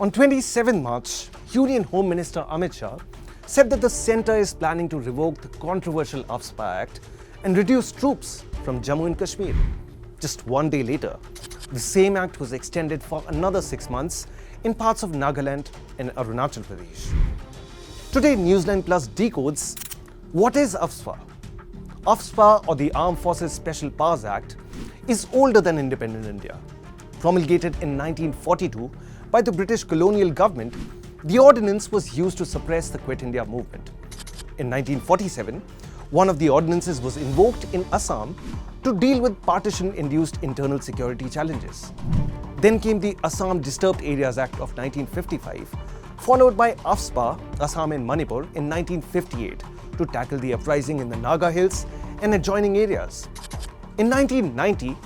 On 27 March, Union Home Minister Amit Shah said that the centre is planning to revoke the controversial AFSPA Act and reduce troops from Jammu and Kashmir. Just one day later, the same act was extended for another 6 months in parts of Nagaland and Arunachal Pradesh. Today, News9 Plus decodes what is AFSPA. AFSPA, or the Armed Forces Special Powers Act, is older than independent India. Promulgated in 1942 by the British colonial government, the ordinance was used to suppress the Quit India movement. In 1947, one of the ordinances was invoked in Assam to deal with partition-induced internal security challenges. Then came the Assam Disturbed Areas Act of 1955, followed by AFSPA, Assam and Manipur in 1958 to tackle the uprising in the Naga Hills and adjoining areas. In 1990,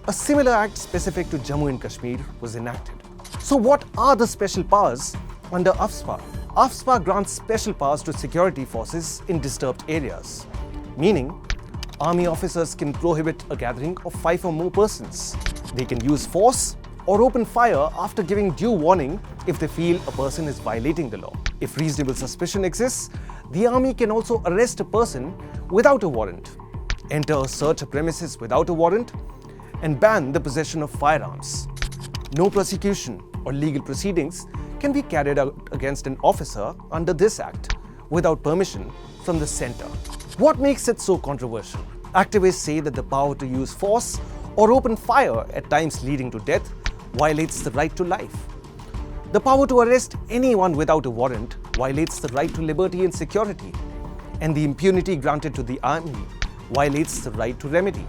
a similar act specific to Jammu and Kashmir was enacted. So what are the special powers under AFSPA? AFSPA grants special powers to security forces in disturbed areas, meaning army officers can prohibit a gathering of 5 or more persons. They can use force or open fire after giving due warning if they feel a person is violating the law. If reasonable suspicion exists, the army can also arrest a person without a warrant, enter or search a premises without a warrant, and ban the possession of firearms. No prosecution or legal proceedings can be carried out against an officer under this act without permission from the centre. What makes it so controversial? Activists say that the power to use force or open fire, at times leading to death, violates the right to life. The power to arrest anyone without a warrant violates the right to liberty and security. And the impunity granted to the army violates the right to remedy.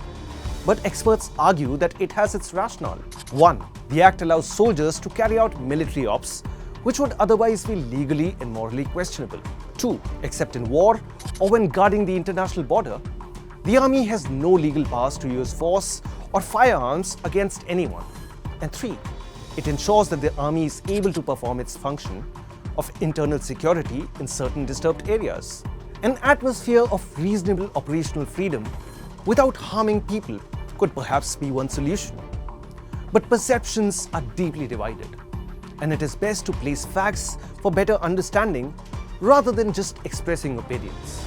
But experts argue that it has its rationale. 1. The Act allows soldiers to carry out military ops which would otherwise be legally and morally questionable. 2. Except in war or when guarding the international border, the army has no legal powers to use force or firearms against anyone. And 3. It ensures that the army is able to perform its function of internal security in certain disturbed areas. An atmosphere of reasonable operational freedom without harming people could perhaps be one solution. But perceptions are deeply divided, and it is best to place facts for better understanding rather than just expressing opinions.